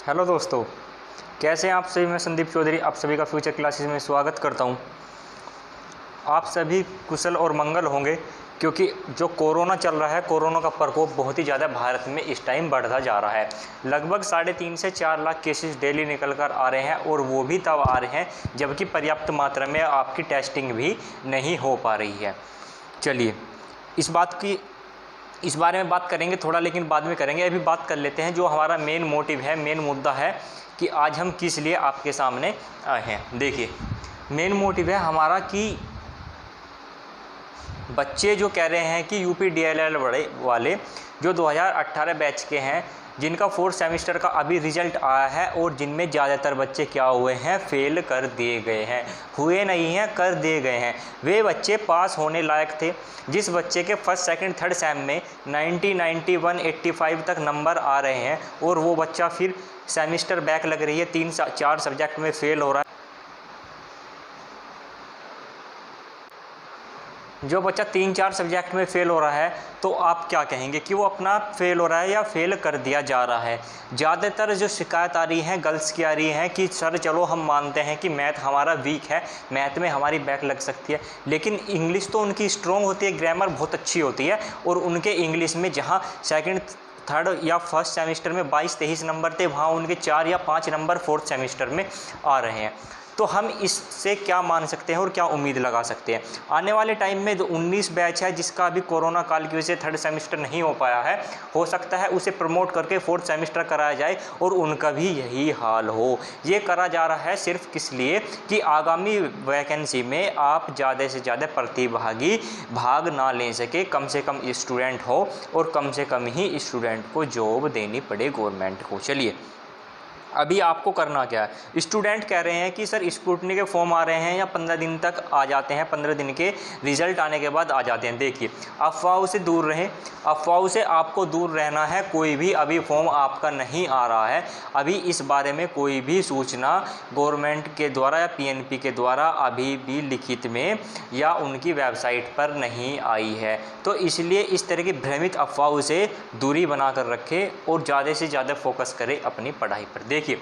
Hello दोस्तों, कैसे हैं आप सभी। मैं संदीप चौधरी आप सभी का फ्यूचर क्लासेस में स्वागत करता हूं। आप सभी कुशल और मंगल होंगे, क्योंकि जो कोरोना चल रहा है, कोरोना का प्रकोप बहुत ही ज़्यादा भारत में इस टाइम बढ़ता जा रहा है। लगभग 3.5 से 4 लाख केसेस डेली निकल कर आ रहे हैं, और वो भी तब आ रहे हैं जबकि पर्याप्त मात्रा में आपकी टेस्टिंग भी नहीं हो पा रही है। चलिए इस बारे में बात करेंगे थोड़ा, लेकिन बाद में करेंगे। अभी बात कर लेते हैं जो हमारा मेन मोटिव है, मेन मुद्दा है कि आज हम किस लिए आपके सामने आए हैं। देखिए, मेन मोटिव है हमारा कि बच्चे जो कह रहे हैं कि यूपी डीएलएड वाले जो 2018 बैच के हैं, जिनका 4th सेमेस्टर का अभी रिजल्ट आया है, और जिनमें ज़्यादातर बच्चे क्या हुए हैं, फेल कर दिए गए हैं। हुए नहीं हैं, कर दिए गए हैं। वे बच्चे पास होने लायक थे। जिस बच्चे के फर्स्ट सेकंड थर्ड सेम में 90, 91, 85 तक नंबर आ रहे हैं, और वो बच्चा फिर सेमेस्टर बैक लग रही है, 3-4 सब्जेक्ट में फेल हो रहा है। जो बच्चा 3-4 सब्जेक्ट में फ़ेल हो रहा है, तो आप क्या कहेंगे कि वो अपना फ़ेल हो रहा है या फ़ेल कर दिया जा रहा है। ज़्यादातर जो शिकायत आ रही है गर्ल्स की आ रही है कि सर चलो हम मानते हैं कि मैथ हमारा वीक है, मैथ में हमारी बैक लग सकती है, लेकिन इंग्लिश तो उनकी स्ट्रॉन्ग होती है, ग्रामर बहुत अच्छी होती है, और उनके इंग्लिश में जहाँ सेकेंड थर्ड या फर्स्ट सेमेस्टर में 22-23 नंबर थे, वहाँ उनके 4 या 5 नंबर 4th सेमेस्टर में आ रहे हैं। तो हम इससे क्या मान सकते हैं और क्या उम्मीद लगा सकते हैं। आने वाले टाइम में जो 19 बैच है, जिसका अभी कोरोना काल की वजह से थर्ड सेमेस्टर नहीं हो पाया है, हो सकता है उसे प्रमोट करके 4th सेमेस्टर कराया जाए और उनका भी यही हाल हो। ये करा जा रहा है सिर्फ किस लिए कि आगामी वैकेंसी में आप ज़्यादा से ज़्यादा प्रतिभागी भाग ना ले सके, कम से कम स्टूडेंट हो, और कम से कम ही स्टूडेंट को जॉब देनी पड़े गवर्नमेंट को। चलिए, अभी आपको करना क्या है। स्टूडेंट कह रहे हैं कि सर स्क्रूटनी के फॉर्म आ रहे हैं या 15 दिन तक आ जाते हैं, 15 दिन के रिजल्ट आने के बाद आ जाते हैं। देखिए, अफवाहों से दूर रहें, अफवाहों से आपको दूर रहना है। कोई भी अभी फॉर्म आपका नहीं आ रहा है, अभी इस बारे में कोई भी सूचना गवर्नमेंट के द्वारा या पीएनपी के द्वारा अभी भी लिखित में या उनकी वेबसाइट पर नहीं आई है। तो इसलिए इस तरह की भ्रमित अफवाहों से दूरी बना कर रखें और ज़्यादा से ज़्यादा फोकस करें अपनी पढ़ाई पर। देखिए,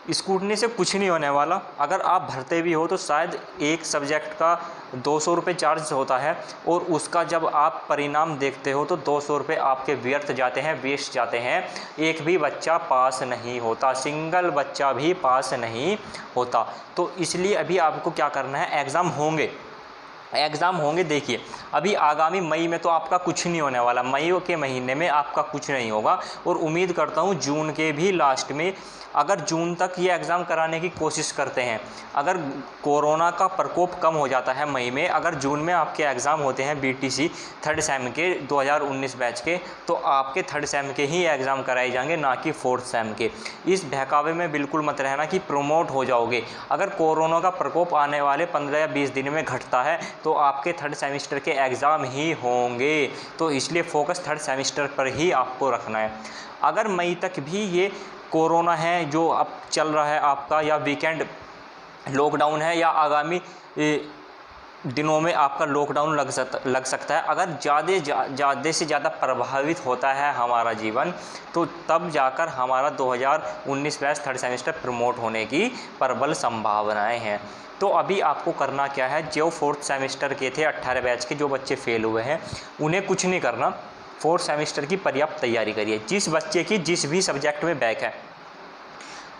स्कूटनी से कुछ नहीं होने वाला। अगर आप भरते भी हो तो शायद एक सब्जेक्ट का 200 रुपये चार्ज होता है, और उसका जब आप परिणाम देखते हो तो 200 रुपये आपके व्यर्थ जाते हैं, वेस्ट जाते हैं। एक भी बच्चा पास नहीं होता, सिंगल बच्चा भी पास नहीं होता। तो इसलिए अभी आपको क्या करना है, एग्ज़ाम होंगे। देखिए, अभी आगामी मई में तो आपका कुछ नहीं होने वाला, मई के महीने में आपका कुछ नहीं होगा, और उम्मीद करता हूँ जून के भी लास्ट में, अगर जून तक ये एग्ज़ाम कराने की कोशिश करते हैं, अगर कोरोना का प्रकोप कम हो जाता है मई में, अगर जून में आपके एग्ज़ाम होते हैं बीटीसी थर्ड सेम के 2019 बैच के, तो आपके थर्ड सेम के ही एग्ज़ाम कराए जाएंगे, ना कि 4th सेम के। इस बहकावे में बिल्कुल मत रहना कि प्रमोट हो जाओगे। अगर कोरोना का प्रकोप आने वाले 15 या 20 दिन में घटता है, तो आपके थर्ड सेमेस्टर के एग्ज़ाम ही होंगे। तो इसलिए फोकस थर्ड सेमेस्टर पर ही आपको रखना है। अगर मई तक भी ये कोरोना है जो अब चल रहा है आपका, या वीकेंड लॉकडाउन है, या आगामी दिनों में आपका लॉकडाउन लग सकता है, अगर ज़्यादा से ज़्यादा प्रभावित होता है हमारा जीवन, तो तब जाकर हमारा 2019 बैच थर्ड सेमेस्टर प्रमोट होने की प्रबल संभावनाएं हैं। तो अभी आपको करना क्या है, जो 4th सेमेस्टर के थे 18 बैच के जो बच्चे फेल हुए हैं, उन्हें कुछ नहीं करना। 4th सेमेस्टर की पर्याप्त तैयारी करिए। जिस बच्चे की जिस भी सब्जेक्ट में बैक है,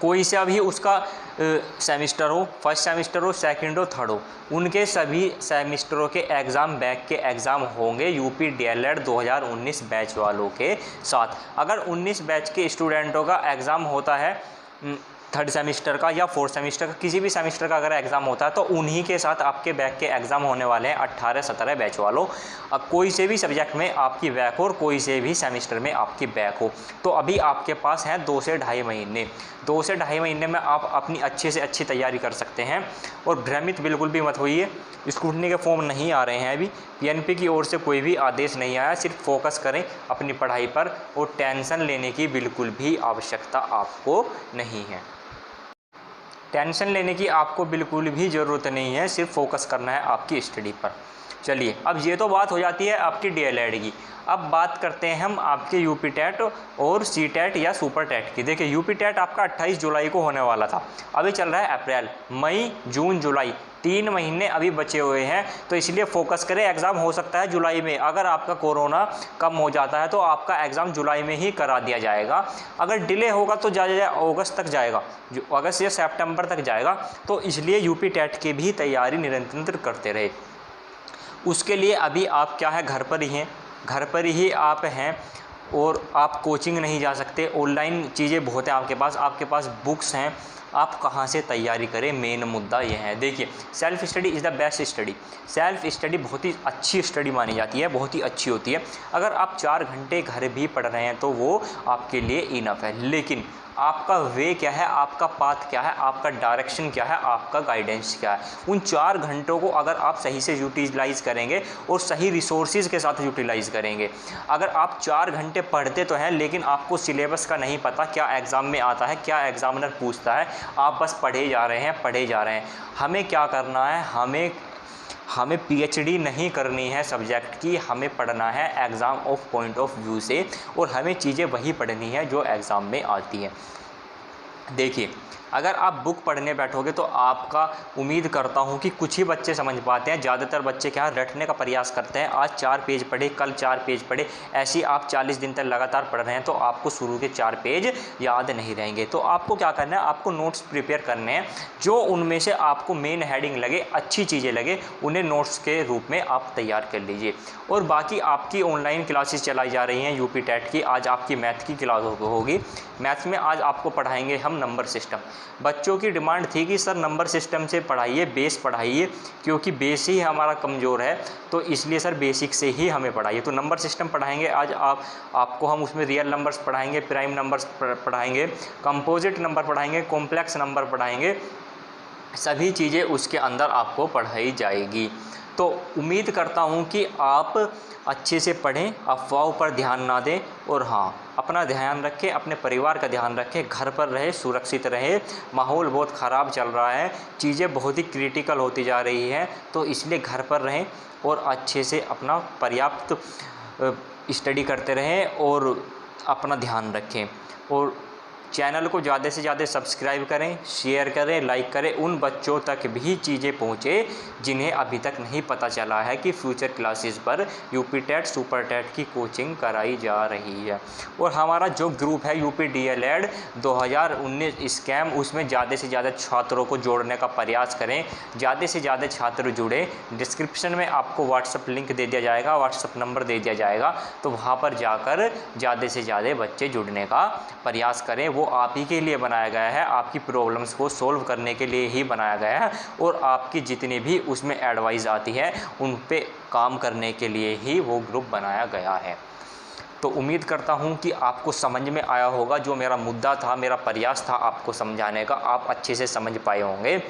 कोई सा भी उसका सेमेस्टर हो, फर्स्ट सेमेस्टर हो, सेकंड हो, थर्ड हो, उनके सभी सेमेस्टरों के एग्ज़ाम, बैक के एग्ज़ाम होंगे यूपी डीएलएड 2019 बैच वालों के साथ। अगर 19 बैच के स्टूडेंटों का एग्ज़ाम होता है थर्ड सेमेस्टर का या 4th सेमेस्टर का, किसी भी सेमेस्टर का अगर एग्ज़ाम होता है, तो उन्हीं के साथ आपके बैक के एग्ज़ाम होने वाले हैं 18-17 बैच वालों। अब कोई से भी सब्जेक्ट में आपकी बैक हो और कोई से भी सेमेस्टर में आपकी बैक हो, तो अभी आपके पास हैं 2 से ढाई महीने। 2 से ढाई महीने में आप अपनी अच्छे से अच्छी तैयारी कर सकते हैं। और भ्रमित बिल्कुल भी मत होइए, स्क्रूटनी के फॉर्म नहीं आ रहे हैं, अभी पीएनपी की ओर से कोई भी आदेश नहीं आया। सिर्फ फोकस करें अपनी पढ़ाई पर, और टेंशन लेने की बिल्कुल भी आवश्यकता आपको नहीं है। टेंशन लेने की आपको बिल्कुल भी ज़रूरत नहीं है, सिर्फ फोकस करना है आपकी स्टडी पर। चलिए, अब ये तो बात हो जाती है आपकी डीएलएड की। अब बात करते हैं हम आपके यूपी टेट और सी टेट या सुपर टेट की। देखिए, यूपी टेट आपका 28 जुलाई को होने वाला था, अभी चल रहा है अप्रैल, मई, जून, जुलाई, 3 महीने अभी बचे हुए हैं। तो इसलिए फोकस करें, एग्ज़ाम हो सकता है जुलाई में। अगर आपका कोरोना कम हो जाता है तो आपका एग्ज़ाम जुलाई में ही करा दिया जाएगा। अगर डिले होगा तो ज़्यादा अगस्त तक जाएगा, जो अगस्त या सितंबर तक जाएगा। तो इसलिए यूपी टेट की भी तैयारी निरंतर करते रहे। उसके लिए अभी आप क्या है, घर पर ही हैं, घर पर ही आप हैं और आप कोचिंग नहीं जा सकते। ऑनलाइन चीज़ें बहुत हैं आपके पास बुक्स हैं। आप कहाँ से तैयारी करें, मेन मुद्दा यह है। देखिए, self study is the best study. Self study बहुत ही अच्छी स्टडी मानी जाती है, बहुत ही अच्छी होती है। अगर आप 4 घंटे घर भी पढ़ रहे हैं तो वो आपके लिए इनफ है। लेकिन आपका वे क्या है, आपका पाथ क्या है, आपका डायरेक्शन क्या है, आपका गाइडेंस क्या है, उन 4 घंटों को अगर आप सही से यूटिलाइज़ करेंगे और सही रिसोर्सेज के साथ यूटिलाइज़ करेंगे। अगर आप 4 घंटे पढ़ते तो हैं लेकिन आपको सिलेबस का नहीं पता, क्या एग्ज़ाम में आता है, क्या एग्ज़ामिनर पूछता है, आप बस पढ़े जा रहे हैं। हमें क्या करना है, हमें पीएचडी नहीं करनी है सब्जेक्ट की, हमें पढ़ना है exam of point of view से, और हमें चीज़ें वही पढ़नी है जो एग्ज़ाम में आती हैं। देखिए, अगर आप बुक पढ़ने बैठोगे तो आपका उम्मीद करता हूँ कि कुछ ही बच्चे समझ पाते हैं। ज़्यादातर बच्चे क्या रटने का प्रयास करते हैं, आज 4 पेज पढ़े, कल 4 पेज पढ़े, ऐसे आप 40 दिन तक लगातार पढ़ रहे हैं तो आपको शुरू के 4 पेज याद नहीं रहेंगे। तो आपको क्या करना है, आपको नोट्स प्रिपेयर करने हैं। जो उनमें से आपको मेन हेडिंग लगे, अच्छी चीज़ें लगे, उन्हें नोट्स के रूप में आप तैयार कर लीजिए। और बाकी आपकी ऑनलाइन क्लासेस चलाई जा रही हैं यूपी टेट की। आज आपकी मैथ की क्लास होगी। मैथ्स में आज आपको पढ़ाएंगे हम नंबर सिस्टम। बच्चों की डिमांड थी कि सर नंबर सिस्टम से पढ़ाइए, बेस पढ़ाइए, क्योंकि बेस ही हमारा कमज़ोर है, तो इसलिए सर बेसिक से ही हमें पढ़ाइए। तो नंबर सिस्टम पढ़ाएंगे आज आपको हम। उसमें रियल नंबर्स पढ़ाएंगे, प्राइम नंबर्स पढ़ाएंगे, कंपोजिट नंबर पढ़ाएंगे, कॉम्प्लेक्स नंबर पढ़ाएंगे, सभी चीज़ें उसके अंदर आपको पढ़ाई जाएगी। तो उम्मीद करता हूँ कि आप अच्छे से पढ़ें, अफवाहों पर ध्यान ना दें, और हाँ, अपना ध्यान रखें, अपने परिवार का ध्यान रखें, घर पर रहे, सुरक्षित रहे। माहौल बहुत ख़राब चल रहा है, चीज़ें बहुत ही क्रिटिकल होती जा रही हैं, तो इसलिए घर पर रहें और अच्छे से अपना पर्याप्त स्टडी करते रहें और अपना ध्यान रखें। और चैनल को ज़्यादा से ज़्यादा सब्सक्राइब करें, शेयर करें, लाइक करें। उन बच्चों तक भी चीज़ें पहुँचे जिन्हें अभी तक नहीं पता चला है कि फ्यूचर क्लासेस पर यूपी टेट, सुपर टेट की कोचिंग कराई जा रही है। और हमारा जो ग्रुप है यूपी डीएलएड 2019 स्कैम, उसमें ज़्यादा से ज़्यादा छात्रों को जोड़ने का प्रयास करें, ज़्यादा से ज़्यादा छात्र जुड़े। डिस्क्रिप्शन में आपको व्हाट्सअप लिंक दे दिया जाएगा, व्हाट्सअप नंबर दे दिया जाएगा, तो वहाँ पर जाकर ज़्यादा से ज़्यादा बच्चे जुड़ने का प्रयास करें। वो आप ही के लिए बनाया गया है, आपकी प्रॉब्लम्स को सॉल्व करने के लिए ही बनाया गया है, और आपकी जितनी भी उसमें एडवाइस आती है उन पे काम करने के लिए ही वो ग्रुप बनाया गया है। तो उम्मीद करता हूँ कि आपको समझ में आया होगा। जो मेरा मुद्दा था, मेरा प्रयास था आपको समझाने का, आप अच्छे से समझ पाए होंगे।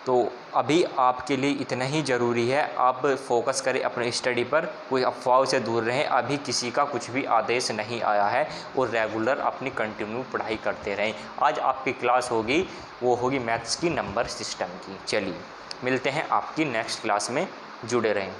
तो अभी आपके लिए इतना ही ज़रूरी है, आप फोकस करें अपने स्टडी पर, कोई अफवाहों से दूर रहें। अभी किसी का कुछ भी आदेश नहीं आया है, और रेगुलर अपनी कंटिन्यू पढ़ाई करते रहें। आज आपकी क्लास होगी, वो होगी मैथ्स की नंबर सिस्टम की। चलिए, मिलते हैं आपकी नेक्स्ट क्लास में, जुड़े रहें।